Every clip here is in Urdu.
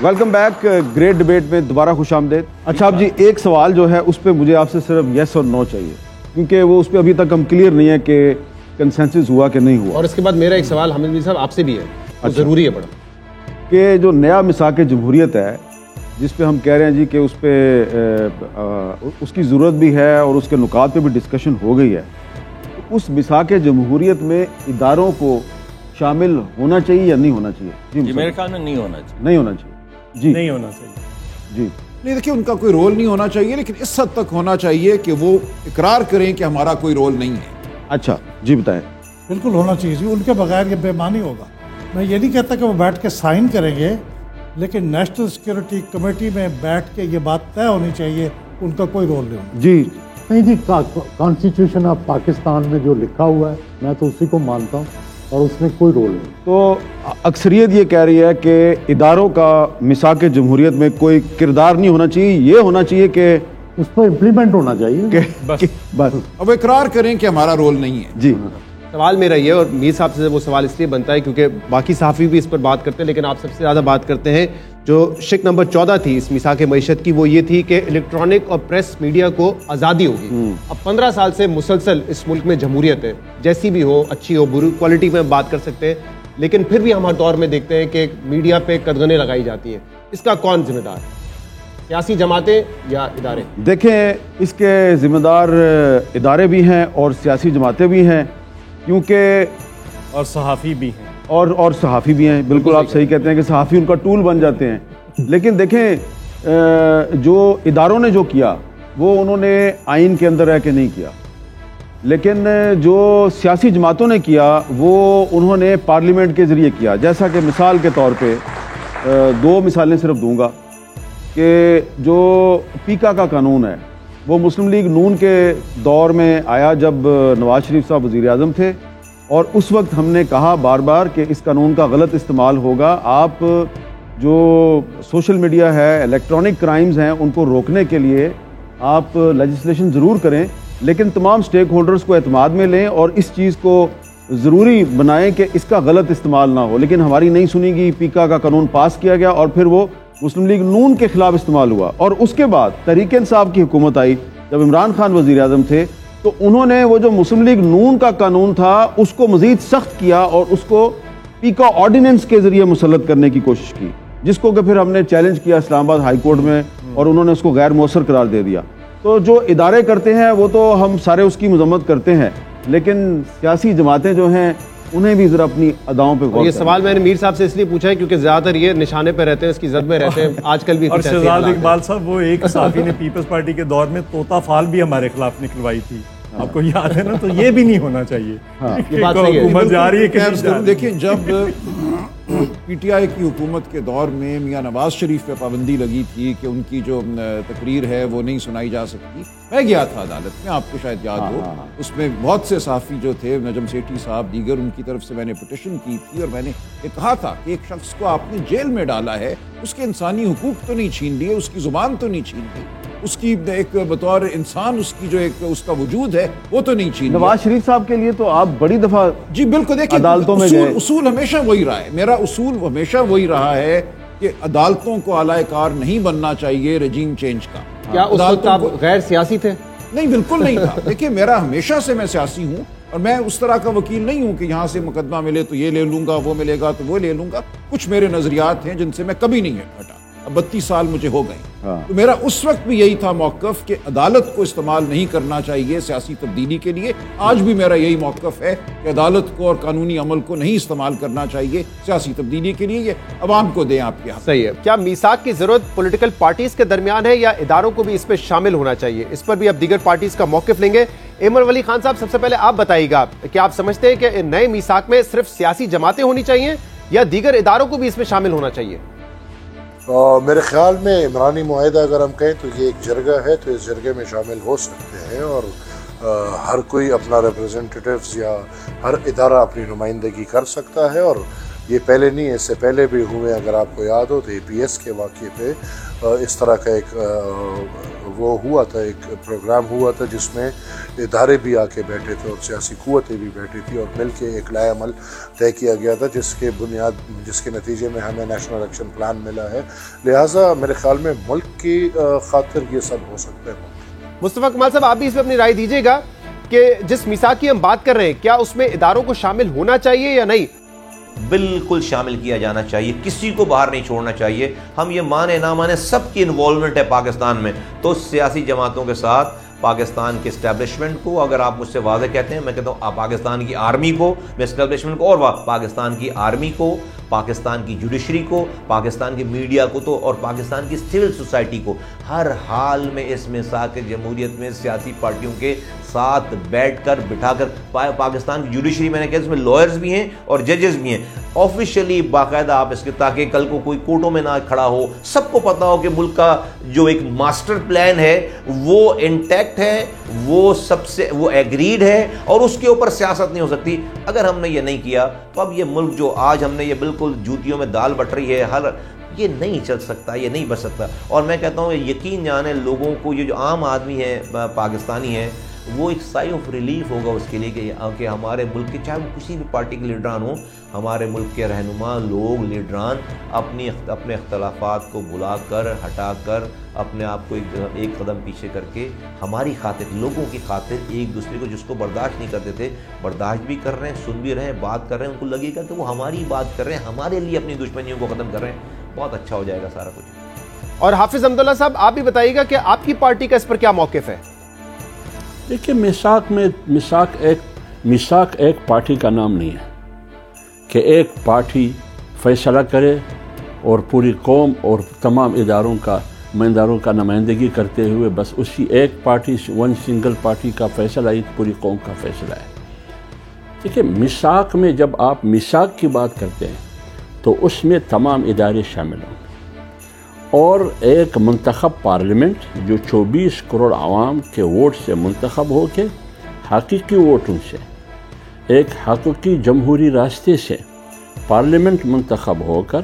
ویلکم بیک گریٹ ڈبیٹ میں دوبارہ خوش آمدید. اچھا آپ جی ایک سوال جو ہے اس پہ مجھے آپ سے صرف یس اور نو چاہیے, کیونکہ وہ اس پہ ابھی تک ہم کلیئر نہیں ہے کہ کنسنسس ہوا کہ نہیں ہوا. اور اس کے بعد میرا ایک سوال حامد میر صاحب آپ سے بھی ہے, ضروری ہے بڑا, کہ جو نیا میثاق جمہوریت ہے جس پہ ہم کہہ رہے ہیں جی کہ اس پہ اس کی ضرورت بھی ہے اور اس کے نکات پہ بھی ڈسکشن ہو گئی ہے, اس میثاق جمہوریت میں اداروں کو شامل ہونا چاہیے یا نہیں ہونا چاہیے؟ جی میرے خیال میں نہیں ہونا چاہیے. نہیں ہونا چاہیے جی, نہیں ہونا چاہیے جی نہیں. دیکھیے ان کا کوئی رول نہیں ہونا چاہیے, لیکن اس حد تک ہونا چاہیے کہ وہ اقرار کریں کہ ہمارا کوئی رول نہیں ہے. اچھا جی بتائیں. بالکل ہونا چاہیے جی, ان کے بغیر یہ بے ایمانی ہوگا. میں یہ نہیں کہتا کہ وہ بیٹھ کے سائن کریں گے, لیکن نیشنل سیکورٹی کمیٹی میں بیٹھ کے یہ بات طے ہونی چاہیے ان کا کوئی رول نہیں ہونا. جی نہیں جی, کانسٹیٹیوشن آف پاکستان میں جو لکھا ہوا ہے میں تو اسی کو مانتا ہوں, اور اس میں کوئی رول نہیں. تو اکثریت یہ کہہ رہی ہے کہ اداروں کا میثاق جمہوریت میں کوئی کردار نہیں ہونا چاہیے, یہ ہونا چاہیے کہ اس کو امپلیمنٹ ہونا چاہیے بس. اب اقرار کریں کہ ہمارا رول نہیں ہے. جی سوال میرا یہ, اور میر صاحب سے وہ سوال اس لیے بنتا ہے کیونکہ باقی صحافی بھی اس پر بات کرتے ہیں, لیکن آپ سب سے زیادہ بات کرتے ہیں. جو شق نمبر 14 تھی اس میثاق معیشت کی, وہ یہ تھی کہ الیکٹرانک اور پریس میڈیا کو آزادی ہوگی. اب 15 سال سے مسلسل اس ملک میں جمہوریت ہے, جیسی بھی ہو, اچھی ہو بری, کوالٹی میں بات کر سکتے ہیں, لیکن پھر بھی ہم ہر دور میں دیکھتے ہیں کہ میڈیا پہ قدغنیں لگائی جاتی ہیں. اس کا کون ذمہ دار ہے, سیاسی جماعتیں یا ادارے؟ دیکھیں اس کے ذمہ دار ادارے بھی ہیں اور سیاسی جماعتیں بھی ہیں, کیونکہ اور صحافی بھی ہیں, اور صحافی بھی ہیں. بالکل آپ صحیح کہتے ہیں کہ صحافی ان کا ٹول بن جاتے ہیں. لیکن دیکھیں جو اداروں نے جو کیا وہ انہوں نے آئین کے اندر رہ کے نہیں کیا, لیکن جو سیاسی جماعتوں نے کیا وہ انہوں نے پارلیمنٹ کے ذریعے کیا. جیسا کہ مثال کے طور پہ 2 مثالیں صرف دوں گا کہ جو پیکا کا قانون ہے وہ مسلم لیگ نون کے دور میں آیا جب نواز شریف صاحب وزیر اعظم تھے, اور اس وقت ہم نے کہا بار بار کہ اس قانون کا غلط استعمال ہوگا. آپ جو سوشل میڈیا ہے, الیکٹرانک کرائمز ہیں, ان کو روکنے کے لیے آپ لیجسلیشن ضرور کریں, لیکن تمام سٹیک ہولڈرز کو اعتماد میں لیں اور اس چیز کو ضروری بنائیں کہ اس کا غلط استعمال نہ ہو. لیکن ہماری نہیں سنی گئی, پیکا کا قانون پاس کیا گیا اور پھر وہ مسلم لیگ نون کے خلاف استعمال ہوا. اور اس کے بعد تحریک انصاف کی حکومت آئی جب عمران خان وزیر اعظم تھے, تو انہوں نے وہ جو مسلم لیگ نون کا قانون تھا اس کو مزید سخت کیا اور اس کو پیکا آرڈیننس کے ذریعے مسلط کرنے کی کوشش کی, جس کو کہ پھر ہم نے چیلنج کیا اسلام آباد ہائی کورٹ میں, اور انہوں نے اس کو غیر مؤثر قرار دے دیا. تو جو ادارے کرتے ہیں وہ تو ہم سارے اس کی مذمت کرتے ہیں, لیکن سیاسی جماعتیں جو ہیں انہیں بھی ذرا اپنی اداؤں پہ غور. یہ سوال میں نے میر صاحب سے اس لیے پوچھا ہے کیونکہ زیادہ تر یہ نشانے پہ رہتے ہیں, اس کی زد میں رہتے ہیں آج کل بھی. اور شہزاد اقبال صاحب, وہ ایک صحافی نے پیپلز پارٹی کے دور میں طوطا فال بھی ہمارے خلاف نکلوائی تھی, آپ کو یاد ہے نا, تو یہ بھی نہیں ہونا چاہیے. حکومت جا رہی ہے. دیکھیں جب پی ٹی آئی کی حکومت کے دور میں میاں نواز شریف پہ پابندی لگی تھی کہ ان کی جو تقریر ہے وہ نہیں سنائی جا سکتی, میں گیا تھا عدالت میں, آپ کو شاید یاد ہو. اس میں بہت سے صحافی جو تھے, نجم سیٹھی صاحب دیگر, ان کی طرف سے میں نے پٹیشن کی تھی, اور میں نے یہ کہا تھا کہ ایک شخص کو آپ نے جیل میں ڈالا ہے, اس کے انسانی حقوق تو نہیں چھین لیے, اس کی زبان تو نہیں چھین لی, اس کی ایک بطور انسان اس کی جو ایک اس کا وجود ہے وہ تو نہیں چھین. نواز شریف صاحب کے لیے تو آپ بڑی دفعہ جی بالکل, دیکھیں عدالتوں میں گئے. اصول ہمیشہ وہی رہا ہے, میرا اصول ہمیشہ وہی رہا ہے کہ عدالتوں کو اعلی کار نہیں بننا چاہیے رجیم چینج کا. کیا اس وقت آپ غیر سیاسی تھے؟ نہیں, بالکل نہیں تھا. دیکھیے میرا ہمیشہ سے میں سیاسی ہوں, اور میں اس طرح کا وکیل نہیں ہوں کہ یہاں سے مقدمہ ملے تو یہ لے لوں گا, وہ ملے گا تو وہ لے لوں گا. کچھ میرے نظریات ہیں جن سے میں کبھی نہیں ہٹا. اب 32 سال مجھے ہو گئے, تو میرا اس وقت بھی یہی تھا موقف کہ عدالت کو استعمال نہیں کرنا چاہیے سیاسی تبدیلی کے لیے. آج بھی میرا یہی موقف ہے کہ عدالت کو اور قانونی عمل کو نہیں استعمال کرنا چاہیے سیاسی تبدیلی کے لیے. یہ عوام کو دیں آپ کے ہاتھ. صحیح ہے. کیا میثاق کی ضرورت پولیٹیکل پارٹیز کے درمیان ہے یا اداروں کو بھی اس میں شامل ہونا چاہیے؟ اس پر بھی اب دیگر پارٹیز کا موقف لیں گے. ایمر ولی خان صاحب, سب سے پہلے آپ بتائیے گا کہ آپ سمجھتے ہیں کہ نئے میثاق میں صرف سیاسی جماعتیں ہونی چاہیے یا دیگر اداروں کو بھی اس میں شامل ہونا چاہیے؟ میرے خیال میں عمرانی معاہدہ اگر ہم کہیں تو یہ ایک جرگہ ہے, تو اس جرگے میں شامل ہو سکتے ہیں, اور ہر کوئی اپنا ریپرزنٹیٹیوز یا ہر ادارہ اپنی نمائندگی کر سکتا ہے. اور یہ پہلے نہیں، اس سے پہلے بھی ہوئے، اگر آپ کو یاد ہو تو APS کے واقعے پہ اس طرح کا ایک وہ ہوا تھا، ایک پروگرام ہوا تھا جس میں ادارے بھی آ کے بیٹھے تھے اور سیاسی قوتیں بھی بیٹھی تھی اور مل کے ایک لائحہ عمل طے کیا گیا تھا جس کے نتیجے میں ہمیں نیشنل ایکشن پلان ملا ہے. لہٰذا میرے خیال میں ملک کی خاطر یہ سب ہو سکتا ہے. مصطفیٰ کمال صاحب، آپ بھی اس پہ اپنی رائے دیجیے گا کہ جس میثاق کی ہم بات کر رہے ہیں کیا اس میں اداروں کو شامل ہونا چاہیے یا نہیں؟ بالکل شامل کیا جانا چاہیے، کسی کو باہر نہیں چھوڑنا چاہیے. ہم یہ مانے نہ مانے سب کی انوالومنٹ ہے پاکستان میں. تو سیاسی جماعتوں کے ساتھ پاکستان کے اسٹیبلشمنٹ کو، اگر آپ مجھ سے واضح کہتے ہیں، میں کہتا ہوں پاکستان کی آرمی کو، میں اسٹیبلشمنٹ کو اور پاکستان کی آرمی کو، پاکستان کی جوڈیشری کو، پاکستان کی میڈیا کو تو اور پاکستان کی سول سوسائٹی کو ہر حال میں اس میثاق جمہوریت میں سیاسی پارٹیوں کے ساتھ بیٹھ کر بٹھا کر پاکستان کی جوڈیشری، میں نے کہا اس میں لائرز بھی ہیں اور ججز بھی ہیں، آفیشلی باقاعدہ آپ اس کے، تاکہ کل کو کوئی کورٹوں میں نہ کھڑا ہو، سب کو پتا ہو کہ ملک کا جو ایک ماسٹر پلان ہے وہ انٹیکٹ ہے، وہ سب سے وہ ایگریڈ ہے اور اس کے اوپر سیاست نہیں ہو سکتی. اگر ہم نے یہ نہیں کیا تو اب یہ ملک جو آج ہم نے یہ بالکل جوتیوں میں دال بٹ رہی ہے، یہ نہیں چل سکتا، یہ نہیں بچ سکتا. اور میں کہتا ہوں یقین جانے لوگوں کو، یہ جو عام آدمی ہے پاکستانی ہے، وہ ایک سائی آف ریلیف ہوگا اس کے لیے کہ ہمارے ملک کے، چاہے وہ کسی بھی پارٹی کے لیڈران ہوں، ہمارے ملک کے رہنما لوگ، لیڈران اپنے اختلافات کو بھلا کر، ہٹا کر، اپنے آپ کو ایک قدم پیچھے کر کے ہماری خاطر، لوگوں کی خاطر، ایک دوسرے کو جس کو برداشت نہیں کرتے تھے برداشت بھی کر رہے ہیں، سن بھی رہے ہیں، بات کر رہے ہیں. ان کو لگے گا کہ وہ ہماری بات کر رہے ہیں، ہمارے لیے اپنی دشمنیوں کو ختم کر رہے ہیں. بہت اچھا ہو جائے گا سارا کچھ. اور حافظ حمداللہ صاحب، آپ بھی بتائیے گا کہ آپ کی پارٹی کا اس پر کیا موقف ہے؟ دیکھیے، میثاق ایک پارٹی کا نام نہیں ہے کہ ایک پارٹی فیصلہ کرے اور پوری قوم اور تمام اداروں کا نمائندگی کرتے ہوئے بس اسی ایک پارٹی، ون سنگل پارٹی کا فیصلہ ایک پوری قوم کا فیصلہ ہے. دیکھیے، میثاق میں جب آپ میثاق کی بات کرتے ہیں تو اس میں تمام ادارے شامل ہوں اور ایک منتخب پارلیمنٹ جو 24 کروڑ عوام کے ووٹ سے منتخب ہو کے، حقیقی ووٹوں سے، ایک حقیقی جمہوری راستے سے پارلیمنٹ منتخب ہو کر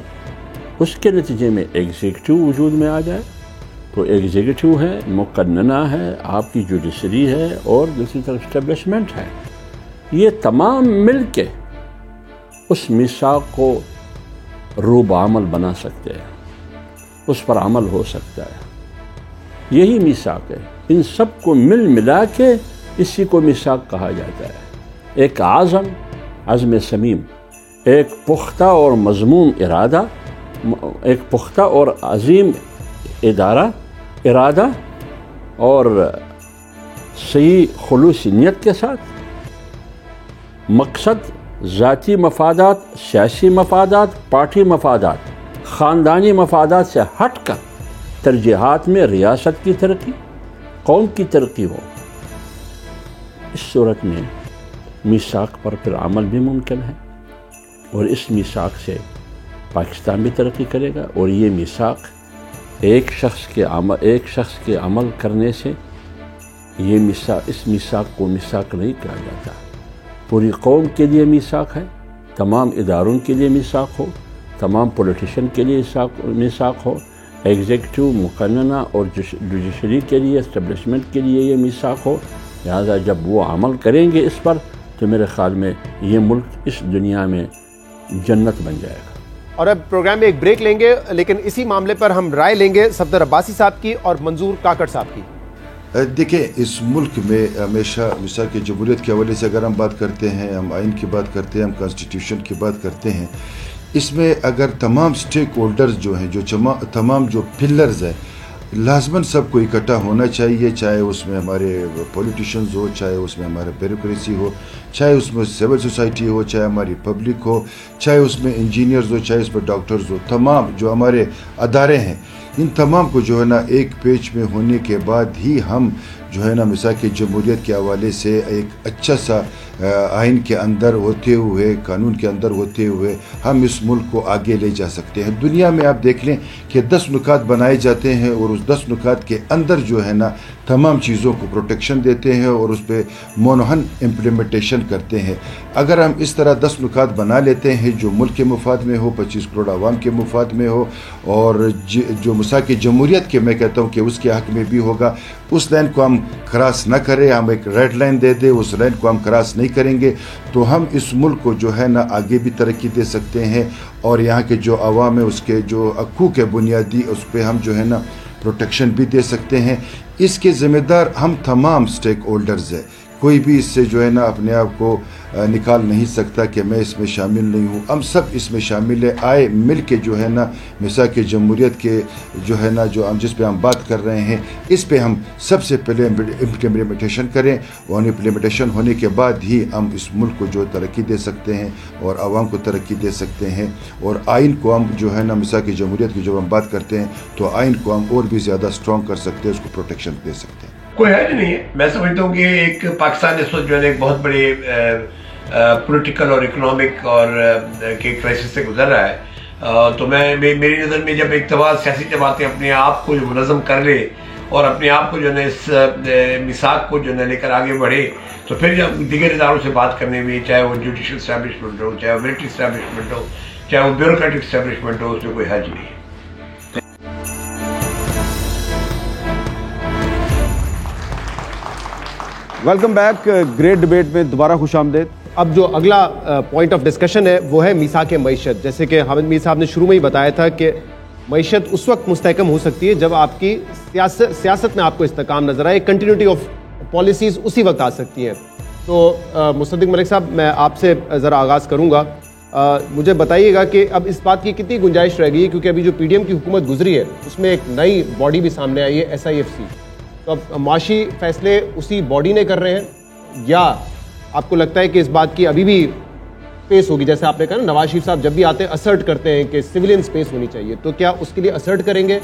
اس کے نتیجے میں ایگزیکٹو وجود میں آ جائے. تو ایگزیکٹو ہے، مقننہ ہے، آپ کی جوڈیشری ہے اور دوسری طرف اسٹیبلشمنٹ ہے. یہ تمام مل کے اس میثاق کو روب عمل بنا سکتے ہیں، اس پر عمل ہو سکتا ہے. یہی میثاق ہے. ان سب کو ملا کے اسی کو میثاق کہا جاتا ہے. ایک عزم صمیم، ایک پختہ اور مضموم ارادہ، ایک پختہ اور عظیم ارادہ اور صحیح خلوص نیت کے ساتھ، مقصد ذاتی مفادات، سیاسی مفادات، پارٹی مفادات، خاندانی مفادات سے ہٹ کر ترجیحات میں ریاست کی ترقی، قوم کی ترقی ہو. اس صورت میں میثاق پر پھر عمل بھی ممکن ہے اور اس میثاق سے پاکستان بھی ترقی کرے گا. اور یہ میثاق ایک شخص کے عمل کرنے سے اس میثاق کو میثاق نہیں کہا جاتا. پوری قوم کے لیے میثاق ہے، تمام اداروں کے لیے میثاق ہو، تمام پولیٹیشین کے لیے میثاق ہو، ایگزیکٹو، مقننہ اور جوڈیشری کے لیے، اسٹیبلشمنٹ کے لیے یہ میثاق ہو. لہٰذا جب وہ عمل کریں گے اس پر تو میرے خیال میں یہ ملک اس دنیا میں جنت بن جائے گا. اور اب پروگرام میں ایک بریک لیں گے، لیکن اسی معاملے پر ہم رائے لیں گے صفدر عباسی صاحب کی اور منظور کاکڑ صاحب کی. دیکھیں، اس ملک میں ہمیشہ میثاق جمہوریت کے حوالے سے اگر ہم بات کرتے ہیں، ہم آئین کی بات کرتے ہیں، ہم کانسٹیٹیوشن کی بات کرتے ہیں، اس میں اگر تمام سٹیک ہولڈرز جو ہیں، تمام جو پلرز ہیں، لازماً سب کو اکٹھا ہونا چاہیے. چاہے اس میں ہمارے پولیٹیشنز ہو، چاہے اس میں ہمارا بیوروکریسی ہو، چاہے اس میں سول سوسائٹی ہو، چاہے ہماری پبلک ہو، چاہے اس میں انجینئرز ہو، چاہے اس میں ڈاکٹرز ہو. تمام جو ہمارے ادارے ہیں، ان تمام کو جو ہے نا ایک پیج میں ہونے کے بعد ہی ہم جو ہے نا میثاق جمہوریت کے حوالے سے ایک اچھا سا آئین کے اندر ہوتے ہوئے، قانون کے اندر ہوتے ہوئے ہم اس ملک کو آگے لے جا سکتے ہیں. دنیا میں آپ دیکھ لیں کہ 10 نکات بنائے جاتے ہیں اور اس 10 نکات کے اندر جو ہے نا تمام چیزوں کو پروٹیکشن دیتے ہیں اور اس پہ مونہن امپلیمنٹیشن کرتے ہیں. اگر ہم اس طرح 10 نکات بنا لیتے ہیں جو ملک کے مفاد میں ہو، 25 کروڑ عوام کے مفاد میں ہو، اور جو میثاق جمہوریت کے میں کہتا ہوں کہ اس کے حق میں بھی ہوگا، اس لائن کو ہم کراس نہ کریں، ہم ایک ریڈ لائن دے دیں، اس لائن کو ہم کراس نہیں کریں گے تو ہم اس ملک کو جو ہے نا آگے بھی ترقی دے سکتے ہیں اور یہاں کے جو عوام ہے اس کے جو حقوق ہے بنیادی اس پہ ہم جو ہے نا پروٹیکشن بھی دے سکتے ہیں. اس کے ذمہ دار ہم تمام سٹیک ہولڈرز ہیں. کوئی بھی اس سے جو ہے نا اپنے آپ کو نکال نہیں سکتا کہ میں اس میں شامل نہیں ہوں. ہم سب اس میں شامل ہیں. آئے مل کے جو ہے نا میثاق جمہوریت کے جو ہے نا جو ہم جس پہ ہم بات کر رہے ہیں اس پہ ہم سب سے پہلے امپلیمنٹیشن کریں اور امپلیمنٹیشن ہونے کے بعد ہی ہم اس ملک کو جو ترقی دے سکتے ہیں اور عوام کو ترقی دے سکتے ہیں. اور آئین کو ہم جو ہے نا میثاق جمہوریت کی جب ہم بات کرتے ہیں تو آئین کو ہم اور بھی زیادہ اسٹرانگ کر سکتے ہیں، اس کو پروٹیکشن دے سکتے ہیں. کوئی حرج نہیں ہے. میں سمجھتا ہوں کہ ایک پاکستان اس وقت جو ہے ایک بہت بڑے پولیٹیکل اور اکنامک اور کے کرائسس سے گزر رہا ہے. تو میری نظر میں جب ایک سیاسی جماعتیں اپنے آپ کو جو منظم کر لے اور اپنے آپ کو جو ہے اس میثاق کو جو ہے لے کر آگے بڑھے تو پھر جب دیگر اداروں سے بات کرنے میں، چاہے وہ جوڈیشل اسٹیبلشمنٹ ہو، چاہے وہ ملٹری اسٹیبلشمنٹ ہو، چاہے وہ بیوروکریٹک اسٹیبلشمنٹ ہو، اس میں کوئی حرج نہیں ہے. Welcome back. گریٹ ڈیبیٹ میں دوبارہ خوش آمدید. اب جو اگلا پوائنٹ آف ڈسکشن ہے وہ ہے میثاق معیشت. جیسے کہ حامد میر صاحب نے شروع میں ہی بتایا تھا کہ معیشت اس وقت مستحکم ہو سکتی ہے جب آپ کی سیاست میں آپ کو استحکام نظر آئے، کنٹینیوٹی آف پالیسیز اسی وقت آ سکتی ہیں. تو مصدق ملک صاحب میں آپ سے ذرا آغاز کروں گا. مجھے بتائیے گا کہ اب اس بات کی کتنی گنجائش رہ گئی ہے، کیونکہ ابھی جو پی ڈی ایم کی حکومت گزری ہے اس میں ایک نئی باڈی بھی سامنے آئی ہے، SIFC. تو اب معاشی فیصلے اسی باڈی نے کر رہے ہیں یا آپ کو لگتا ہے کہ اس بات کی ابھی بھی اسپیس ہوگی؟ جیسے آپ نے کہا نا نواز شریف صاحب جب بھی آتے ہیں اسرٹ کرتے ہیں کہ سویلین اسپیس ہونی چاہیے، تو کیا اس کے لیے اسرٹ کریں گے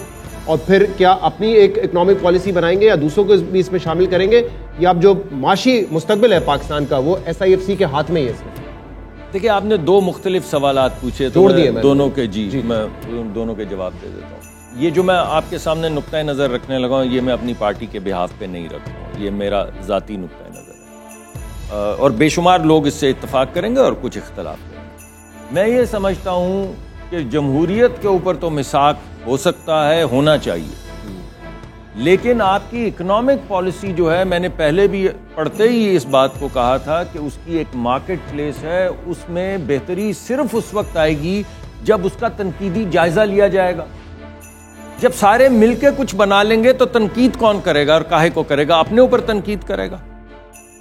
اور پھر کیا اپنی ایک اکنامک پالیسی بنائیں گے یا دوسروں کو بھی اس میں شامل کریں گے، یا اب جو معاشی مستقبل ہے پاکستان کا وہ SIFC کے ہاتھ میں ہی ہے؟ اس میں دیکھیں آپ نے دو مختلف سوالات پوچھے تو دونوں کے میں دونوں کے جواب دے دیتا ہوں. یہ جو میں آپ کے سامنے نقطۂ نظر رکھنے لگا ہوں یہ میں اپنی پارٹی کے بہاف پہ نہیں رکھ رہا ہوں، یہ میرا ذاتی نقطۂ نظر ہے اور بے شمار لوگ اس سے اتفاق کریں گے اور کچھ اختلاف کریں گے. میں یہ سمجھتا ہوں کہ جمہوریت کے اوپر تو میثاق ہو سکتا ہے، ہونا چاہیے، لیکن آپ کی اکنامک پالیسی جو ہے، میں نے پہلے بھی پڑھتے ہی اس بات کو کہا تھا کہ اس کی ایک مارکیٹ پلیس ہے، اس میں بہتری صرف اس وقت آئے گی جب اس کا تنقیدی جائزہ لیا جائے گا. جب سارے مل کے کچھ بنا لیں گے تو تنقید کون کرے گا اور کاہے کو کرے گا؟ اپنے اوپر تنقید کرے گا.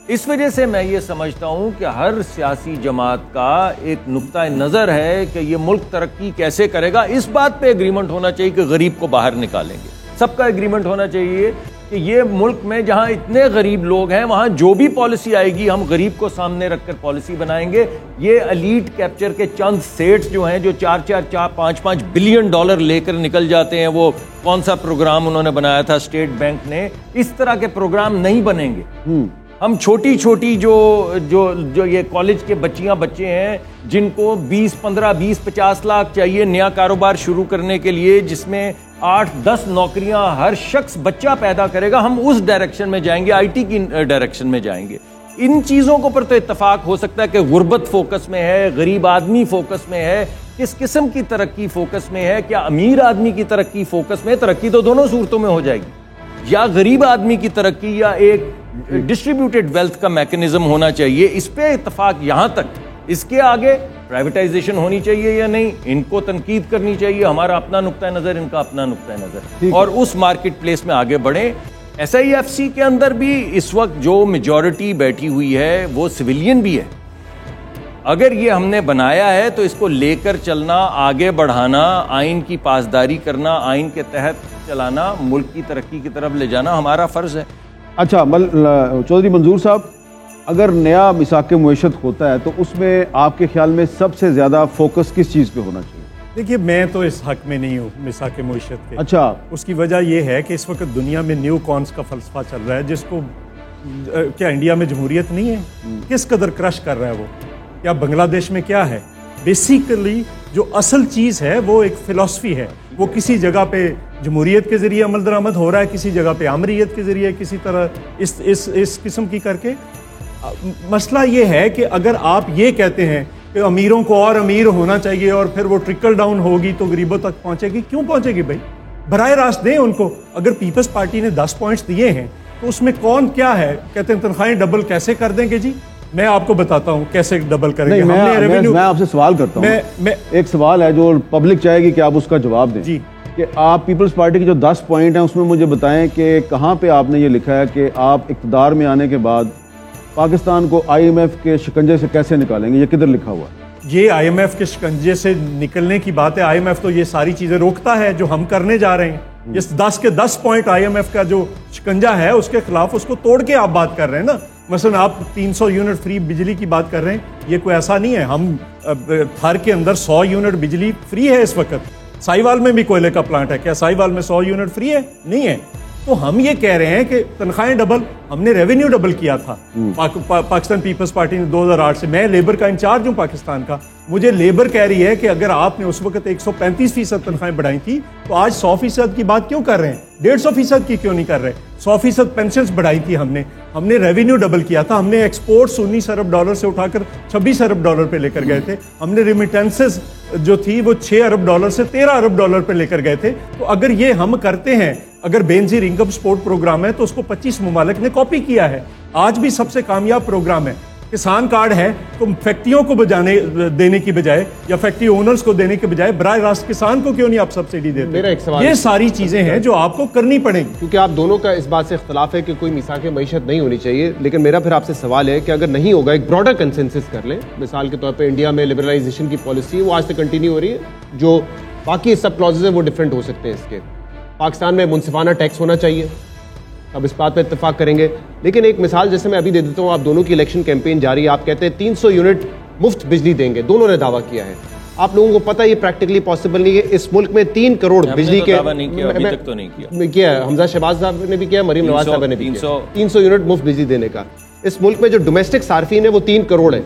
اس وجہ سے میں یہ سمجھتا ہوں کہ ہر سیاسی جماعت کا ایک نقطہ نظر ہے کہ یہ ملک ترقی کیسے کرے گا. اس بات پہ ایگریمنٹ ہونا چاہیے کہ غریب کو باہر نکالیں گے. سب کا ایگریمنٹ ہونا چاہیے کہ یہ ملک میں جہاں اتنے غریب لوگ ہیں وہاں جو بھی پالیسی آئے گی ہم غریب کو سامنے رکھ کر پالیسی بنائیں گے. یہ ایلیٹ کیپچر کے چند سیٹس جو ہیں جو 4-5 بلین ڈالر لے کر نکل جاتے ہیں، وہ کون سا پروگرام انہوں نے بنایا تھا اسٹیٹ بینک نے، اس طرح کے پروگرام نہیں بنیں گے. ہم چھوٹی چھوٹی جو یہ کالج کے بچے ہیں جن کو 20-15-20-50 لاکھ چاہیے نیا کاروبار شروع کرنے کے لیے، جس میں 8-10 نوکریاں ہر شخص بچہ پیدا کرے گا، ہم اس ڈائریکشن میں جائیں گے، IT کی ڈائریکشن میں جائیں گے. ان چیزوں کو پر تو اتفاق ہو سکتا ہے کہ غربت فوکس میں ہے، غریب آدمی فوکس میں ہے، کس قسم کی ترقی فوکس میں ہے، کیا امیر آدمی کی ترقی فوکس میں؟ ترقی تو دونوں صورتوں میں ہو جائے گی، یا غریب آدمی کی ترقی یا ایک ڈسٹریبیوٹیڈ ویلتھ کا میکنزم ہونا چاہیے. اس پہ اتفاق یہاں تک. اس کے آگے پرائیویٹائزیشن ہونی چاہیے یا نہیں، ان کو تنقید کرنی چاہیے، ہمارا اپنا نقطہ نظر، ان کا اپنا نقطہ نظر، اور اس مارکیٹ پلیس میں آگے بڑھیں. SIFC کے اندر بھی اس وقت جو میجورٹی بیٹھی ہوئی ہے وہ سویلین بھی ہے. اگر یہ ہم نے بنایا ہے تو اس کو لے کر چلنا، آگے بڑھانا، آئین کی پاسداری کرنا، آئین کے تحت چلانا، ملک کی ترقی کی طرف لے جانا ہمارا فرض ہے. اچھا چودھری منظور صاحب، اگر نیا میثاق معیشت ہوتا ہے تو اس میں آپ کے خیال میں سب سے زیادہ فوکس کس چیز پہ ہونا چاہیے؟ دیکھیے میں تو اس حق میں نہیں ہوں مساق معیشت کے. اچھا, اس کی وجہ یہ ہے کہ اس وقت دنیا میں نیو کارنس کا فلسفہ چل رہا ہے, جس کو کیا انڈیا میں جمہوریت نہیں ہے؟ کس قدر کرش کر رہا ہے وہ. یا بنگلہ دیش میں کیا ہے؟ بیسیکلی جو اصل چیز ہے وہ ایک فلسفی ہے. وہ کسی جگہ پہ جمہوریت کے ذریعے عمل درآمد ہو رہا ہے, کسی جگہ پہ آمریت کے ذریعے کسی طرح اس قسم کی کر کے. مسئلہ یہ ہے کہ اگر آپ یہ کہتے ہیں کہ امیروں کو اور امیر ہونا چاہیے اور پھر وہ ٹرکل ڈاؤن ہوگی تو غریبوں تک پہنچے گی, کیوں پہنچے گی بھائی؟ براہ راست دیں ان کو. اگر پیپلز پارٹی نے 10 پوائنٹس دیے ہیں تو اس میں کون کیا ہے کہتے ہیں تنخواہیں ڈبل کیسے کر دیں گے جی؟ میں آپ کو بتاتا ہوں کیسے ڈبل کریں گے. میں آپ سے سوال کرتا ہوں, ایک سوال ہے جو پبلک چاہے گی کہ آپ اس کا جواب دیں. جی, کہ آپ پیپلز پارٹی کے جو 10 پوائنٹ ہیں اس میں مجھے بتائیں کہ کہاں پہ آپ نے یہ لکھا ہے کہ آپ اقتدار میں آنے کے بعد پاکستان کو IMF کے شکنجے سے کیسے نکالیں گے؟ یہ کدھر لکھا ہوا ہے؟ یہ IMF کے شکنجے سے نکلنے کی بات ہے. IMF تو یہ ساری چیزیں روکتا ہے جو ہم کرنے جا رہے ہیں. اس 10 کے 10 پوائنٹ IMF کا جو شکنجہ ہے اس کے خلاف, اس کو توڑ کے آپ بات کر رہے ہیں نا. مثلا آپ 300 یونٹ فری بجلی کی بات کر رہے ہیں, یہ کوئی ایسا نہیں ہے. ہم تھر کے اندر 100 یونٹ بجلی فری ہے اس وقت. سائیوال میں بھی کوئلے کا پلانٹ ہے, کیا سائیوال میں 100 یونٹ فری ہے؟ نہیں ہے. تو ہم یہ کہہ رہے ہیں کہ تنخواہیں ڈبل, ہم نے ریونیو ڈبل کیا تھا پاکستان پیپلز پارٹی نے 2008 سے. میں لیبر کا انچارج ہوں پاکستان کا. مجھے لیبر کہہ رہی ہے کہ اگر آپ نے اس وقت 135% تنخواہیں بڑھائی تھی تو آج 100% کی بات کیوں کر رہے ہیں؟ 150% کی کیوں نہیں کر رہے؟ 100% پینشنز بڑھائی تھی ہم نے ریونیو ڈبل کیا تھا. ہم نے ایکسپورٹس $19 ارب سے اٹھا کر $26 ارب پہ لے کر گئے تھے. ہم نے ریمیٹنسز جو تھی وہ $6 ارب سے $13 ارب پہ لے کر گئے تھے. تو اگر یہ ہم کرتے ہیں, اگر بینظیر انکم سپورٹ پروگرام ہے تو اس کو 25 ممالک نے کاپی کیا ہے. آج بھی سب سے کامیاب پروگرام ہے. کسان کارڈ ہے تو فیکٹریوں کو دینے کی بجائے یا فیکٹری اونرز کو دینے کے بجائے براہ راست کسان کو کیوں نہیں آپ سبسڈی دیتے؟ میرا ایک سوال, یہ ساری چیزیں ہیں جو آپ کو کرنی پڑیں گی. کیونکہ آپ دونوں کا اس بات سے اختلاف ہے کہ کوئی میثاق معیشت نہیں ہونی چاہیے, لیکن میرا پھر آپ سے سوال ہے کہ اگر نہیں ہوگا ایک براڈر کنسنسس کر لیں. مثال کے طور پہ انڈیا میں لبرلائزیشن کی پالیسی وہ آج سے کنٹینیو ہو رہی ہے, جو باقی سب کلوزز ہیں وہ ڈفرینٹ ہو سکتے ہیں اس کے. پاکستان میں منصفانہ ٹیکس ہونا چاہیے, اب اس بات پہ اتفاق کریں گے. لیکن ایک مثال جیسے میں ابھی دے دیتا ہوں, آپ دونوں کی الیکشن کیمپین جاری ہے, آپ کہتے ہیں 300 یونٹ مفت بجلی دیں گے, دونوں نے دعویٰ کیا ہے. آپ لوگوں کو پتہ یہ پریکٹیکلی پاسبل نہیں ہے. اس ملک میں 3 کروڑ بجلی کے کیا حمزہ شہباز صاحب نے بھی کیا, مریم نواز صاحب نے بھی کیا, 300 یونٹ مفت بجلی دینے کا. اس ملک میں جو ڈومیسٹک صارفین ہے وہ 3 کروڑ ہے.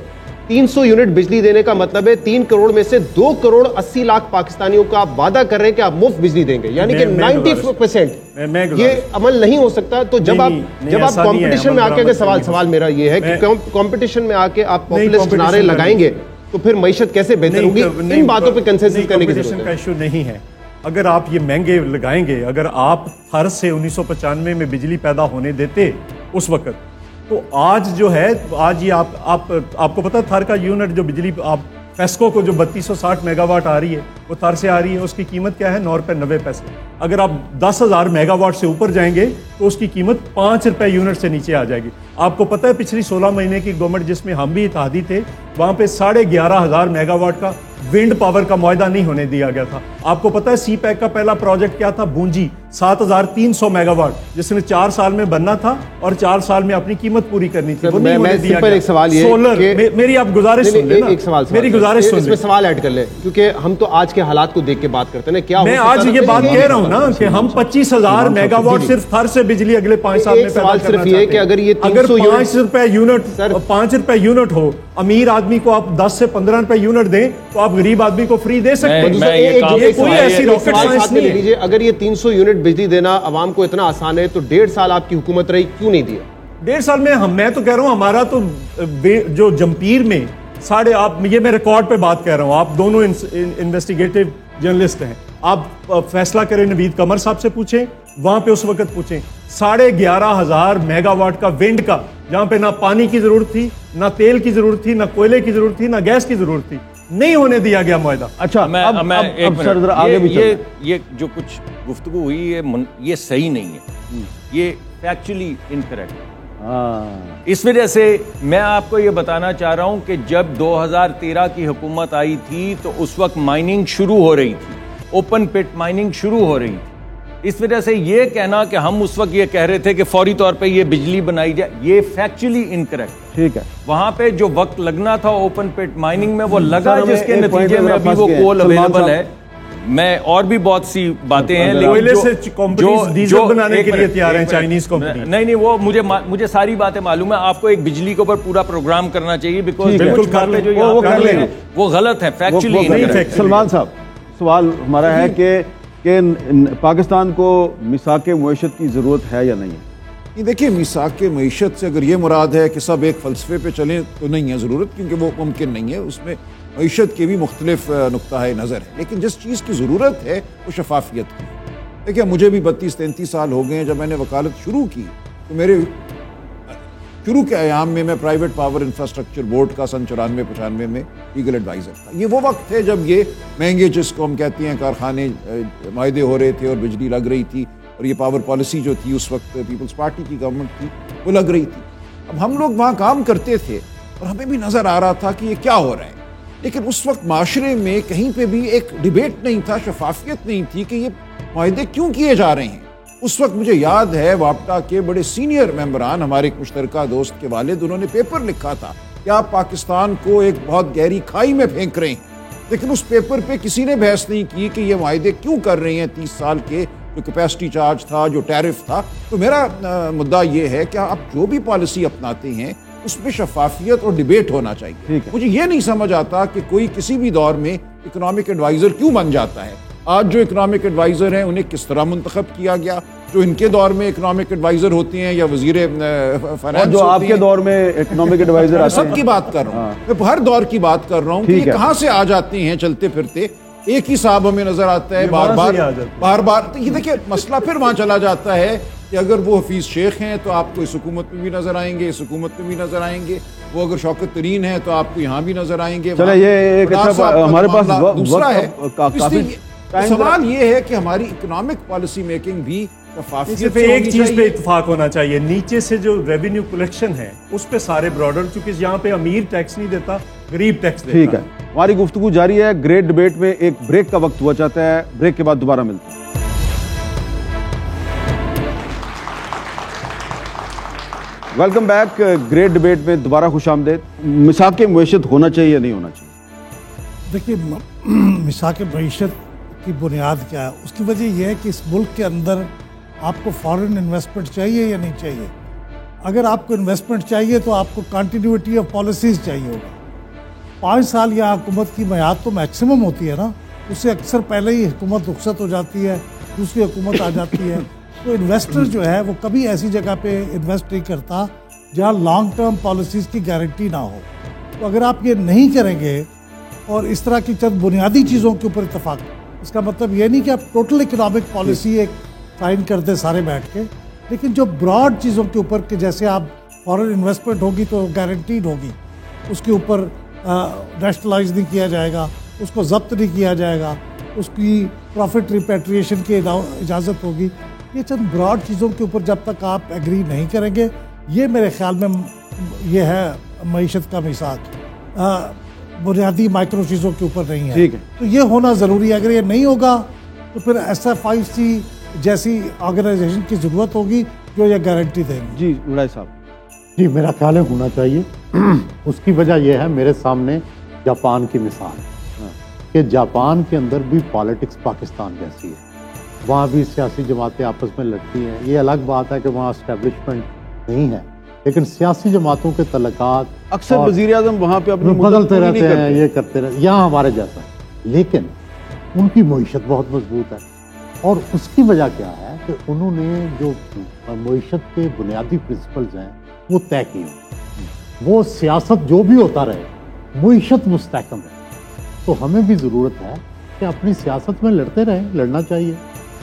300 یونٹ بجلی دینے کا مطلب ہے 3 کروڑ میں سے 2 کروڑ 80 لاکھ پاکستانیوں کا آپ وعدہ کر رہے ہیں کہ آپ مفت بجلی دیں گے, یعنی کہ 90% یہ عمل نہیں ہو سکتا. تو جب آپ کمپٹیشن میں آ کے, سوال میرا یہ ہے کہ کمپٹیشن میں آ کے آپ پاپولسٹ نعرے لگائیں گے تو پھر معیشت کیسے بہتر ہوگی؟ ان باتوں پہ کنسنسس کرنے کی ضرورت ہے. کا ایشو نہیں ہے. اگر آپ یہ مہنگے لگائیں گے, اگر آپ ہر سے 1995 میں بجلی پیدا ہونے دیتے اس وقت, تو آج جو ہے, آج یہ آپ کو پتا تھر کا یونٹ جو بجلی آپ فیسکو کو جو 3260 میگا واٹ آ رہی ہے وہ تھر سے آ رہی ہے, اس کی قیمت کیا ہے؟ 9 روپے 90 پیسے. اگر آپ 10,000 میگا واٹ سے اوپر جائیں گے تو اس کی قیمت 5 روپے یونٹ سے نیچے آ جائے گی. آپ کو پتہ ہے پچھلی 16 مہینے کی گورنمنٹ جس میں ہم بھی اتحادی تھے, وہاں پہ 11,500 میگا واٹ کا ونڈ پاور کا معاہدہ نہیں ہونے دیا گیا تھا. آپ کو پتہ ہے سی پیک کا پہلا پروجیکٹ کیا تھا؟ بونجی 7,300 میگا واٹ, جس نے 4 سال میں بننا تھا اور 4 سال میں اپنی قیمت پوری کرنی تھی. ایک سوال یہ, میری آپ گزارش سن لیں, میری گزارش سن لیں, اس میں سوال ایڈ کر لیں, کیونکہ ہم تو آج کے حالات کو دیکھ کے بات کرتے ہیں. کیا میں آج یہ بات کہہ رہا ہوں نا کہ ہم 25,000 میگا واٹ صرف تھر سے بجلی اگلے 5 سال میں پیدا کرنا چاہتے ہیں. کہ اگر یہ 5 روپے یونٹ ہو, امیر آدمی کو آپ 10 سے 15 روپے یونٹ دیں تو آپ غریب آدمی کو فری دے سکتے ہیں. کوئی ایسی راکٹ سائنس نہیں ہے. اگر یہ 300 یونٹ بجلی دینا عوام کو اتنا آسان ہے تو 1.5 سال آپ کی حکومت رہی, کیوں نہیں دیا؟ 1.5 سال میں تو کہہ رہا ہوں ہمارا تو جو جمپیر میں یہ میں ریکارڈ پہ بات کہہ رہا ہوں, آپ دونوں انویسٹیگیٹو جرنلسٹ ہیں, آپ فیصلہ کریں نوید قمر صاحب سے پوچھیں, وہاں پہ اس وقت پوچھیں. 11,500 میگا واٹ کا ونڈ کا, جہاں پہ نہ پانی کی ضرورت تھی, نہ تیل کی ضرورت تھی, نہ کوئلے کی ضرورت تھی, نہ گیس کی ضرورت تھی, نہیں ہونے دیا گیا معاہدہ. اچھا یہ جو کچھ گفتگو ہوئی ہے یہ صحیح نہیں ہے, یہ فیکچولی انکریکٹ ہے. اس وجہ سے میں آپ کو یہ بتانا چاہ رہا ہوں کہ جب 2013 کی حکومت آئی تھی تو اس وقت مائننگ شروع ہو رہی تھی, اوپن پٹ مائننگ شروع ہو رہی تھی. اس وجہ سے یہ کہنا کہ ہم اس وقت یہ کہہ رہے تھے کہ فوری طور پہ یہ بجلی بنائی جائے, یہ فیکچولی انکریکٹ. ٹھیک ہے, وہاں پہ جو وقت لگنا تھا اوپن پٹ مائننگ میں وہ لگا, جس کے نتیجے میں ابھی وہ کول اویلیبل ہے. میں اور بھی بہت سی باتیں ہیں کوئلے سے کمپنیز ڈیزل بنانے کے لیے تیار ہیں چائنیز کمپنی. نہیں وہ مجھے ساری باتیں معلوم ہے. آپ کو ایک بجلی کے اوپر پورا پروگرام کرنا چاہیے بیکاز بالکل وہ غلط ہے فیکچولی. سلمان صاحب سوال ہمارا ہے کہ پاکستان کو میثاق معیشت کی ضرورت ہے یا نہیں ہے؟ دیکھیے میثاق معیشت سے اگر یہ مراد ہے کہ سب ایک فلسفے پہ چلیں تو نہیں ہے ضرورت, کیونکہ وہ ممکن نہیں ہے. اس میں معیشت کے بھی مختلف نقطہ نظر ہے, لیکن جس چیز کی ضرورت ہے وہ شفافیت کی. دیکھیے مجھے بھی 32-33 سال ہو گئے ہیں. جب میں نے وکالت شروع کی تو میرے شروع کے ایام میں پرائیویٹ پاور انفراسٹرکچر بورڈ کا سن 94-95 میں لیگل ایڈوائزر تھا. یہ وہ وقت ہے جب یہ مہنگے جس کو ہم کہتے ہیں کارخانے معاہدے ہو رہے تھے اور بجلی لگ رہی تھی, اور یہ پاور پالیسی جو تھی اس وقت پیپلز پارٹی کی گورنمنٹ تھی وہ لگ رہی تھی. اب ہم لوگ وہاں کام کرتے تھے اور ہمیں بھی نظر آ رہا تھا کہ یہ کیا ہو رہا ہے, لیکن اس وقت معاشرے میں کہیں پہ بھی ایک ڈیبیٹ نہیں تھا, شفافیت نہیں تھی کہ یہ معاہدے کیوں کیے جا رہے ہیں. اس وقت مجھے یاد ہے واپٹا کے بڑے سینئر ممبران, ہمارے ایک مشترکہ دوست کے والد, انہوں نے پیپر لکھا تھا کہ آپ پاکستان کو ایک بہت گہری کھائی میں پھینک رہے ہیں, لیکن اس پیپر پہ کسی نے بحث نہیں کی کہ یہ معاہدے کیوں کر رہے ہیں. 30 سال کے جو کیپیسٹی چارج تھا, جو ٹیرف تھا. تو میرا مدعا یہ ہے کہ آپ جو بھی پالیسی اپناتے ہیں اس میں شفافیت اور ڈیبیٹ ہونا چاہیے. مجھے یہ نہیں سمجھ آتا کہ کوئی کسی بھی دور میں اکنامک ایڈوائزر کیوں بن جاتا ہے. آج جو اکنامک ایڈوائزر ہیں انہیں کس طرح منتخب کیا گیا, جو ان کے دور میں اکنامک ایڈوائزر ہوتے ہیں یا وزیر فائنانس جو آپ کے دور میں اکنامک ایڈوائزر میں سب کی بات کر رہا ہوں, میں ہر دور کی بات کر رہا ہوں کہ یہ کہاں سے آ جاتے ہیں چلتے پھرتے. ایک ہی صاحب ہمیں نظر آتا ہے بار بار. تو یہ دیکھیں مسئلہ پھر وہاں چلا جاتا ہے کہ اگر وہ حفیظ شیخ ہیں تو آپ کو اس حکومت میں بھی نظر آئیں گے, اس حکومت میں بھی نظر آئیں گے. وہ اگر شوکت ترین ہیں تو آپ کو یہاں بھی نظر آئیں گے. چلے یہ ایک اچھا ہمارے پاس دوسرا ہے. سوال یہ ہے کہ ہماری اکنامک پالیسی میکنگ بھی صرف ایک چیز پہ اتفاق ہونا چاہیے, نیچے سے جو ریونیو کلیکشن ہے اس پہ سارے براڈر, چونکہ یہاں پہ امیر ٹیکس نہیں دیتا, غریب ٹیکس دیتا. ٹھیک ہے, ہماری گفتگو جاری ہے. گریٹ ڈیبیٹ میں ایک بریک کا وقت ہوا چاہتا ہے, بریک کے بعد دوبارہ ملتے ہیں. Welcome back. گریٹ ڈیبیٹ میں دوبارہ خوش آمدید. میثاق معیشت ہونا چاہیے یا نہیں ہونا چاہیے؟ دیکھیے میثاق معیشت کی بنیاد کیا ہے؟ اس کی وجہ یہ ہے کہ اس ملک کے اندر آپ کو فارن انویسٹمنٹ چاہیے یا نہیں چاہیے. اگر آپ کو انویسٹمنٹ چاہیے تو آپ کو کنٹینیوٹی آف پالیسیز چاہیے ہوگا. 5 سال یہاں حکومت کی میعاد تو میکسیمم ہوتی ہے نا, اس سے اکثر پہلے ہی حکومت رخصت ہو جاتی ہے, دوسری حکومت آ جاتی ہے. تو انویسٹر جو ہے وہ کبھی ایسی جگہ پہ انویسٹ نہیں کرتا جہاں لانگ ٹرم پالیسیز کی گارنٹی نہ ہو. تو اگر آپ یہ نہیں کریں گے اور اس طرح کی چند بنیادی چیزوں کے اوپر اتفاق, اس کا مطلب یہ نہیں کہ آپ ٹوٹل اکنامک پالیسی ایک سائن کر دیں سارے بیٹھ کے, لیکن جو براڈ چیزوں کے اوپر کہ جیسے آپ فارن انویسٹمنٹ ہوگی تو گارنٹیڈ ہوگی, اس کے اوپر نیشنلائز نہیں کیا جائے گا, اس کو ضبط نہیں کیا جائے گا, اس کی پروفٹ ریپیٹریشن کی اجازت ہوگی. یہ چند براڈ چیزوں کے اوپر جب تک آپ ایگری نہیں کریں گے, یہ میرے خیال میں یہ ہے معیشت کا میثاق. بنیادی مائکرو چیزوں کے اوپر نہیں ہے. تو یہ ہونا ضروری ہے. اگر یہ نہیں ہوگا تو پھر SFIC جیسی آرگنائزیشن کی ضرورت ہوگی جو یہ گارنٹی دیں گی. جی وڑائے صاحب. جی میرا خیال ہے ہونا چاہیے. اس کی وجہ یہ ہے, میرے سامنے جاپان کی مثال ہے کہ جاپان کے اندر بھی پالیٹکس پاکستان جیسی ہے. وہاں بھی سیاسی جماعتیں آپس میں لڑتی ہیں. یہ الگ بات ہے کہ وہاں اسٹیبلشمنٹ نہیں ہے, لیکن سیاسی جماعتوں کے تعلقات اکثر وزیر اعظم وہاں پہ اپنی بدلتے رہتے ہیں, یہ کرتے رہتے, یہاں ہمارے جیسا ہے. لیکن ان کی معیشت بہت مضبوط ہے, اور اس کی وجہ کیا ہے کہ انہوں نے جو معیشت کے بنیادی پرنسپلز ہیں وہ طے کیے. وہ سیاست جو بھی ہوتا رہے, معیشت مستحکم ہے. تو ہمیں بھی ضرورت ہے کہ اپنی سیاست میں لڑتے رہیں, لڑنا چاہیے,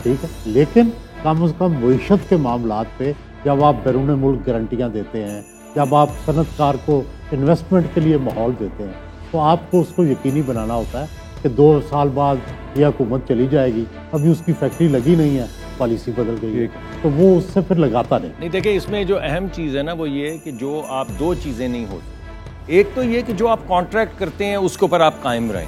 ٹھیک ہے, لیکن کم از کم معیشت کے معاملات پہ جب آپ بیرون ملک گارنٹیاں دیتے ہیں, جب آپ صنعت کار کو انویسٹمنٹ کے لیے ماحول دیتے ہیں, تو آپ کو اس کو یقینی بنانا ہوتا ہے کہ 2 سال بعد یہ حکومت چلی جائے گی, ابھی اس کی فیکٹری لگی نہیں ہے, پالیسی بدل گئی ہے, تو وہ اس سے پھر لگاتا نہیں. دیکھیں اس میں جو اہم چیز ہے نا وہ یہ ہے کہ جو آپ 2 چیزیں نہیں ہوتی. ایک تو یہ کہ جو آپ کانٹریکٹ کرتے ہیں اس کے اوپر آپ قائم رہیں,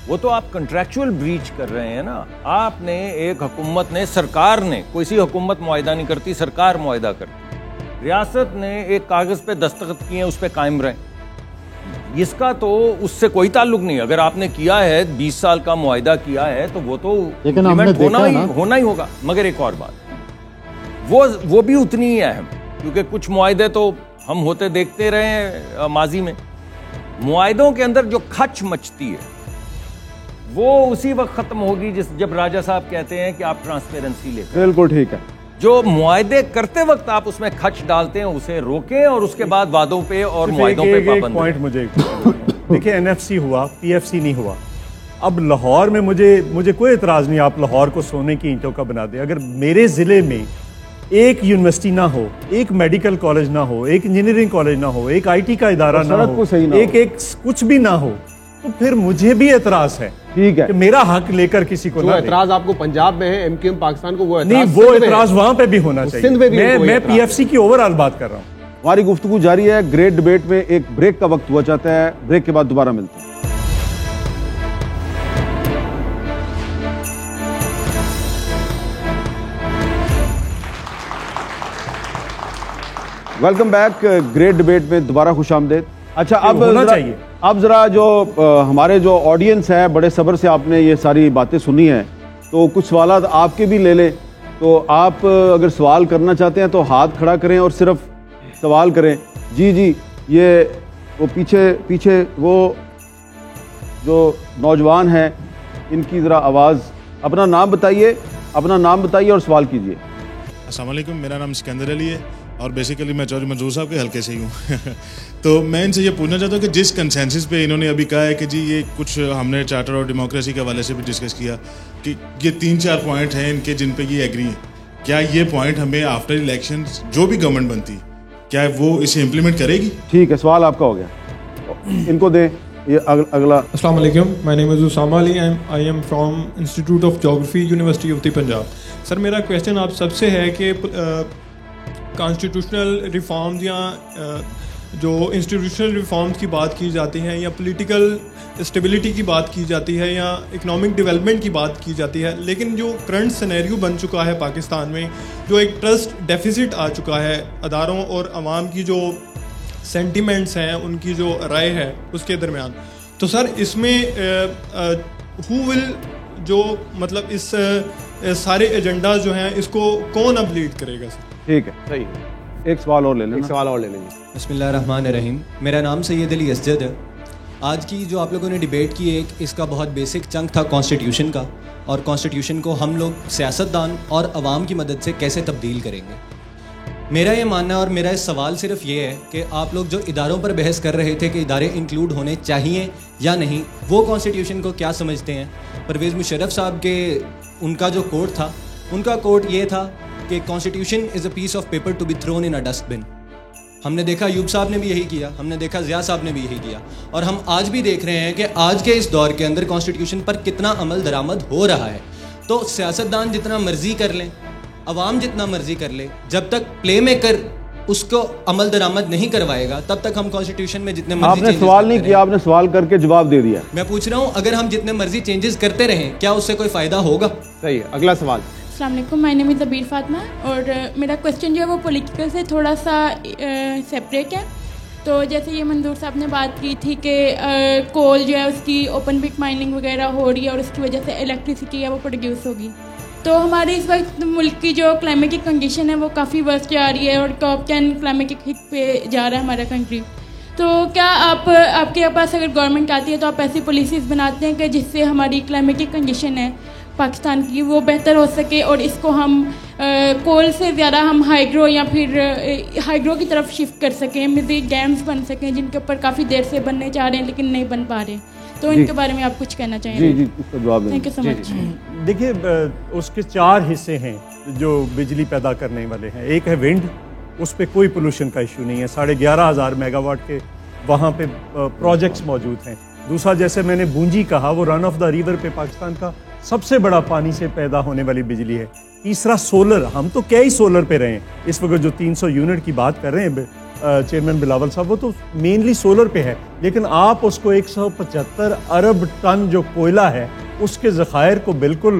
وہ تو آپ کنٹریکچوئل بریچ کر رہے ہیں نا. آپ نے ایک حکومت نے, سرکار نے, کوئی سی حکومت معاہدہ نہیں کرتی, سرکار معاہدہ کرتی. ریاست نے ایک کاغذ پہ دستخط کیے ہیں, اس پہ قائم رہیں. اس کا تو اس سے کوئی تعلق نہیں. اگر آپ نے کیا ہے 20 سال کا معاہدہ کیا ہے تو وہ تو ہونا ہی ہوگا. مگر ایک اور بات, وہ بھی اتنی ہی اہم, کیونکہ کچھ معاہدے تو ہم ہوتے دیکھتے رہے ہیں ماضی میں. معاہدوں کے اندر جو کھچ مچتی ہے وہ اسی وقت ختم ہوگی جب راجہ صاحب کہتے ہیں کہ آپ ٹرانسپیرنسی لے کر. بالکل ٹھیک ہے. جو معاہدے کرتے وقت آپ اس میں کھچ ڈالتے ہیں اسے روکیں, اور اس کے بعد وعدوں پہ اور معاہدوں پہ پابند. پوائنٹ مجھے دیکھیں, NFC ہوا, PFC نہیں ہوا. اب لاہور میں مجھے کوئی اعتراض نہیں, آپ لاہور کو سونے کی اینٹوں کا بنا دیں. اگر میرے ضلع میں ایک یونیورسٹی نہ ہو, ایک میڈیکل کالج نہ ہو, ایک انجینئرنگ کالج نہ ہو, ایک IT کا ادارہ نہ ہو, ایک کچھ بھی نہ ہو, تو پھر مجھے بھی اعتراض ہے. ٹھیک ہے, کہ میرا حق لے کر کسی کو نہ دے. اعتراض آپ کو پنجاب میں ہے, MQM پاکستان کو, وہ نہیں, وہ اعتراض وہاں پہ بھی ہونا چاہیے. میں PFC کی اوور آل بات کر رہا ہوں. ہماری گفتگو جاری ہے. گریٹ ڈیبیٹ میں ایک بریک کا وقت ہوا چاہتا ہے, بریک کے بعد دوبارہ ملتے ہیں. Welcome back. گریٹ ڈیبیٹ میں دوبارہ خوش آمدید. اچھا, اب ذرا جو ہمارے جو آڈینس ہے, بڑے صبر سے آپ نے یہ ساری باتیں سنی ہیں, تو کچھ سوالات آپ کے بھی لے لیں. تو آپ اگر سوال کرنا چاہتے ہیں تو ہاتھ کھڑا کریں اور صرف سوال کریں. جی, یہ وہ پیچھے وہ جو نوجوان ہیں, ان کی ذرا آواز. اپنا نام بتائیے اور سوال کیجیے. السلام علیکم, میرا نام سکندر علی ہے اور بیسیکلی میں چودھری منظور صاحب کے حلقے سے ہی ہوں. تو میں ان سے یہ پوچھنا چاہتا ہوں کہ جس کنسنسس پہ انہوں نے ابھی کہا ہے کہ جی یہ کچھ ہم نے چارٹر اور ڈیموکریسی کے حوالے سے بھی ڈسکس کیا کہ یہ 3-4 پوائنٹ ہیں ان کے جن پہ یہ ایگری ہیں, کیا یہ پوائنٹ ہمیں آفٹر الیکشن جو بھی گورنمنٹ بنتی کیا وہ اسے امپلیمنٹ کرے گی؟ ٹھیک ہے, سوال آپ کا ہو گیا, ان کو دیں. یہ اگلا. السلام علیکم, my name is Usama Ali, I am from institute of geography, university of the Punjab. Sir میرا کویشچن آپ سب سے ہے کہ کانسٹیٹیوشنل ریفارمز یا جو انسٹیٹیوشنل ریفارمز کی بات کی جاتی ہیں یا پولیٹیکل اسٹیبلٹی کی بات کی جاتی ہے یا اکنامک ڈیولپمنٹ کی بات کی جاتی ہے, لیکن جو کرنٹ سینیریو بن چکا ہے پاکستان میں, جو ایک ٹرسٹ ڈیفیسٹ آ چکا ہے اداروں اور عوام کی جو سینٹیمنٹس ہیں, ان کی جو رائے ہے اس کے درمیان, تو سر اس میں ہو ول جو مطلب اس سارے ایجنڈاز جو ہیں اس کو کون اب لیڈ کرے گا سر؟ ٹھیک ہے, صحیح. ایک سوال اور لے لیں. بسم اللہ الرحمن الرحیم. میرا نام سید علی اسجد ہے. آج کی جو آپ لوگوں نے ڈیبیٹ کی, ایک اس کا بہت بیسک چنک تھا کانسٹیٹیوشن کا, اور کانسٹیٹیوشن کو ہم لوگ سیاستدان اور عوام کی مدد سے کیسے تبدیل کریں گے. میرا یہ ماننا اور میرا سوال صرف یہ ہے کہ آپ لوگ جو اداروں پر بحث کر رہے تھے کہ ادارے انکلوڈ ہونے چاہیے یا نہیں, وہ کانسٹیٹیوشن کو کیا سمجھتے ہیں؟ پرویز مشرف صاحب کے ان کا جو کوٹ تھا, ان کا کوٹ یہ تھا کہ constitution is a piece of paper to be thrown in a dustbin. ہم نے دیکھا ایوب صاحب نے بھی یہی کیا, ہم نے دیکھا ضیاء صاحب نے بھی یہی کیا, اور ہم آج بھی دیکھ رہے ہیں کہ آج کے اس دور کے اندر کانسٹیٹیوشن پر کتنا عمل درآمد ہو رہا ہے. تو سیاستدان جتنا مرضی کر لیں, عوام جتنا مرضی کر لے, جب تک پلے میکر اس کو عمل درآمد نہیں کروائے گا تب تک ہم کانسٹیٹیوشن میں جتنے مرضی. آپ نے سوال نہیں کیا, آپ نے سوال کر کے جواب دے دیا. میں پوچھ رہا ہوں اگر ہم جتنے مرضی چینجز کرتے رہیں کیا اس سے کوئی فائدہ ہوگا؟ صحیح. اگلا سوال. السلام علیکم, مائی نیم از زبیر فاطمہ, اور میرا کویشچن جو ہے وہ پولیٹیکل سے تھوڑا سا سیپریٹ ہے. تو جیسے یہ منظور صاحب نے بات کی تھی کہ کول جو ہے اس کی اوپن پٹ مائننگ وغیرہ ہو رہی ہے اور اس کی وجہ سے الیکٹریسٹی ہے وہ پروڈیوس ہوگی. تو ہماری اس وقت ملک کی جو کلائمیٹک کنڈیشن ہے وہ کافی ورسٹ جا رہی ہے اور ٹاپ 10 کلائمیٹک ہٹ پہ جا رہا ہے ہمارا کنٹری. تو کیا آپ کے پاس اگر گورنمنٹ آتی ہے تو آپ ایسی پالیسیز بناتے ہیں کہ جس سے ہماری کلائمیٹک کنڈیشن ہے پاکستان کی وہ بہتر ہو سکے, اور اس کو ہم کول سے زیادہ ہم ہائیڈرو یا پھر ہائیڈرو کی طرف شفٹ کر سکیں, مزید ڈیمز بن سکیں جن کے اوپر کافی دیر سے بننے چاہ رہے ہیں لیکن نہیں بن پا رہے. تو ان کے بارے میں آپ کچھ کہنا چاہیں گے؟ جی, اس کا جواب دیں. تھینک یو سو مچ. دیکھیے, اس کے 4 حصے ہیں جو بجلی پیدا کرنے والے ہیں. ایک ہے ونڈ, اس پہ کوئی پولوشن کا ایشو نہیں ہے, 11,500 میگا واٹ کے وہاں پہ پروجیکٹس موجود ہیں. دوسرا, جیسے میں نے بونجی کہا, وہ رن آف دا ریور پہ پاکستان کا سب سے بڑا پانی سے پیدا ہونے والی بجلی ہے. تیسرا سولر, ہم تو کیا ہی سولر پہ رہے ہیں اس وقت, جو 300 یونٹ کی بات کر رہے ہیں چیئرمین بلاول صاحب, وہ تو مینلی سولر پہ ہے. لیکن آپ اس کو 175 ارب ٹن جو کوئلہ ہے اس کے ذخائر کو بالکل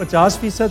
50%,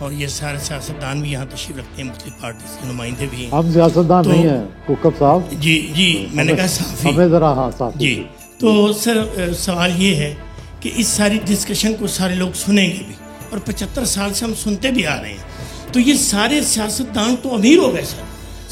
اور یہ سارے سیاستدان بھی یہاں تشریف رکھتے ہیں، مختلف پارٹیز کے نمائندے بھی ہیں. ہم سیاستدان نہیں ہیں کوکب صاحب. جی میں نے کہا صحافی. ہمیں ذرا صحافی. جی تو سر سوال یہ ہے کہ اس ساری ڈسکشن کو سارے لوگ سنیں گے بھی، اور 75 سال سے ہم سنتے بھی آ رہے ہیں. تو یہ سارے سیاستدان تو امیر ہو گئے سر،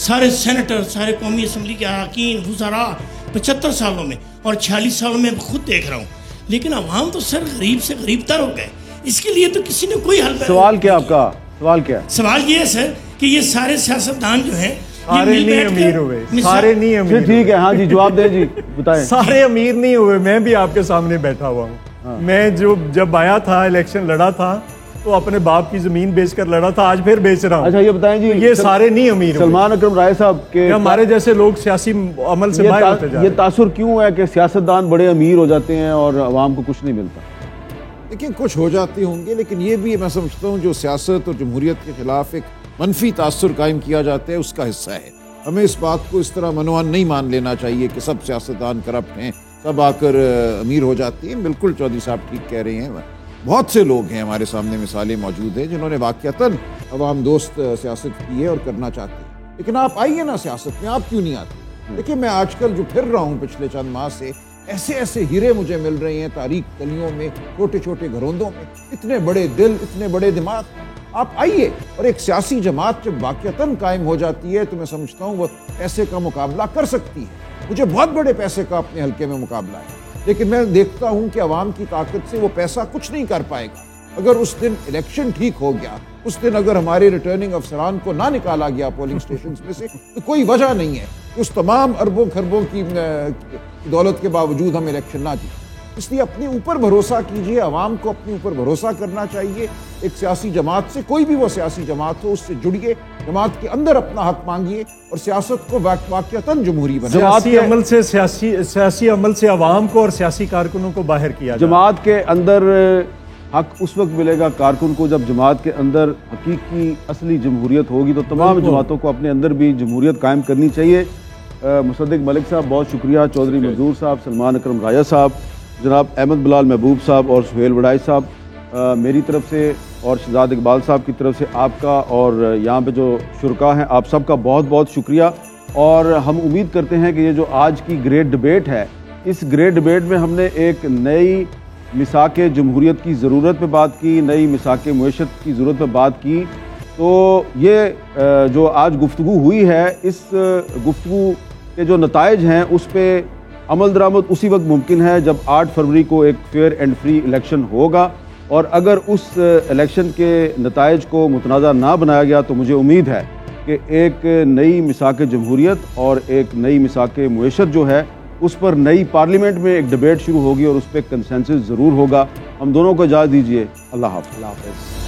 سارے سینیٹر، سارے قومی اسمبلی کے اراکین، وزراء 75 سالوں میں، اور 46 سالوں میں خود دیکھ رہا ہوں. لیکن عوام تو سر غریب سے غریب تر ہو گئے. اس کے لیے تو کسی نے کوئی حل. سوال کیا آپ کا؟ سوال کیا؟ سوال یہ ہے سر کہ یہ سارے سیاستدان جو ہیں سارے نہیں امیر ہوئے، سارے نہیں امیر. ٹھیک ہے، ہاں جی جواب دیں جی، بتائیں. سارے امیر نہیں ہوئے. میں بھی آپ کے سامنے بیٹھا ہوا ہوں. میں جب آیا تھا الیکشن لڑا تھا تو اپنے باپ کی زمین بیچ کر لڑا تھا، آج پھر بیچ رہا ہوں. اچھا یہ بتائیں جی، یہ سارے نہیں امیر ہوئے. سلمان اکرم رائے صاحب کے ہمارے جیسے لوگ سیاسی عمل سے باہر ہوتے جا رہے ہیں. یہ تاثر کیوں ہے کہ سیاستدان بڑے امیر ہو جاتے ہیں اور عوام کو کچھ نہیں ملتا؟ لیکن کچھ ہو جاتے ہوں گے، لیکن یہ بھی میں سمجھتا ہوں جو سیاست اور جمہوریت کے خلاف ایک منفی تاثر قائم کیا جاتا ہے اس کا حصہ ہے. ہمیں اس بات کو اس طرح منوان نہیں مان لینا چاہیے کہ سب سیاستدان کرپٹ ہیں، سب آ کر امیر ہو جاتے ہیں. بالکل چودھری صاحب ٹھیک کہہ رہے ہیں. بہت سے لوگ ہیں ہمارے سامنے مثالیں موجود ہیں جنہوں نے واقعتاً عوام دوست سیاست کی ہے اور کرنا چاہتے ہیں. لیکن آپ آئیے نا سیاست میں، آپ کیوں نہیں آتے؟ دیکھیے میں آج کل جو پھر رہا ہوں پچھلے چند ماہ سے، ایسے ہیرے مجھے مل رہے ہیں تاریک گلیوں میں، چھوٹے چھوٹے گھروندوں میں. اتنے بڑے دل، اتنے بڑے دماغ. آپ آئیے. اور ایک سیاسی جماعت جب واقعتاً قائم ہو جاتی ہے تو میں سمجھتا ہوں وہ پیسے کا مقابلہ کر سکتی ہے. مجھے بہت بڑے پیسے کا اپنے حلقے میں مقابلہ ہے، لیکن میں دیکھتا ہوں کہ عوام کی طاقت سے وہ پیسہ کچھ نہیں کر پائے گا. اگر اس دن الیکشن ٹھیک ہو گیا، اس دن اگر ہمارے ریٹرننگ افسران کو نہ نکالا گیا پولنگ سٹیشنز میں سے، تو کوئی وجہ نہیں ہے کہ اس تمام اربوں خربوں کی دولت کے باوجود ہم الیکشن نہ جیتے. اس لیے اپنے اوپر بھروسہ کیجئے. عوام کو اپنے اوپر بھروسہ کرنا چاہیے. ایک سیاسی جماعت سے، کوئی بھی وہ سیاسی جماعت ہو، اس سے جڑیے، جماعت کے اندر اپنا حق مانگیے اور سیاست کو واقعتاً جمہوری بنائیے. سیاسی عمل سے عوام کو اور سیاسی کارکنوں کو باہر کیا جائے. جماعت کے اندر حق اس وقت ملے گا کارکن کو جب جماعت کے اندر حقیقی اصلی جمہوریت ہوگی. تو تمام جماعتوں کو اپنے اندر بھی جمہوریت قائم کرنی چاہیے. مصدق ملک صاحب بہت شکریہ، چودھری منظور صاحب، سلمان اکرم راجہ صاحب، جناب احمد بلال محبوب صاحب اور سہیل وڈائی صاحب، میری طرف سے اور شہزاد اقبال صاحب کی طرف سے آپ کا اور یہاں پہ جو شرکاء ہیں آپ سب کا بہت بہت شکریہ. اور ہم امید کرتے ہیں کہ یہ جو آج کی گریٹ ڈیبیٹ ہے، اس گریٹ ڈیبیٹ میں ہم نے ایک نئی مساق جمہوریت کی ضرورت پہ بات کی، نئی مساق معیشت کی ضرورت پہ بات کی. تو یہ جو آج گفتگو ہوئی ہے، اس گفتگو کے جو نتائج ہیں اس پہ عمل درآمد اسی وقت ممکن ہے جب 8 فروری کو ایک فیئر اینڈ فری الیکشن ہوگا. اور اگر اس الیکشن کے نتائج کو متنازع نہ بنایا گیا تو مجھے امید ہے کہ ایک نئی مساق جمہوریت اور ایک نئی مساق معیشت جو ہے اس پر نئی پارلیمنٹ میں ایک ڈیبیٹ شروع ہوگی اور اس پہ کنسنسس ضرور ہوگا. ہم دونوں کو اجازت دیجیے. اللہ حافظ.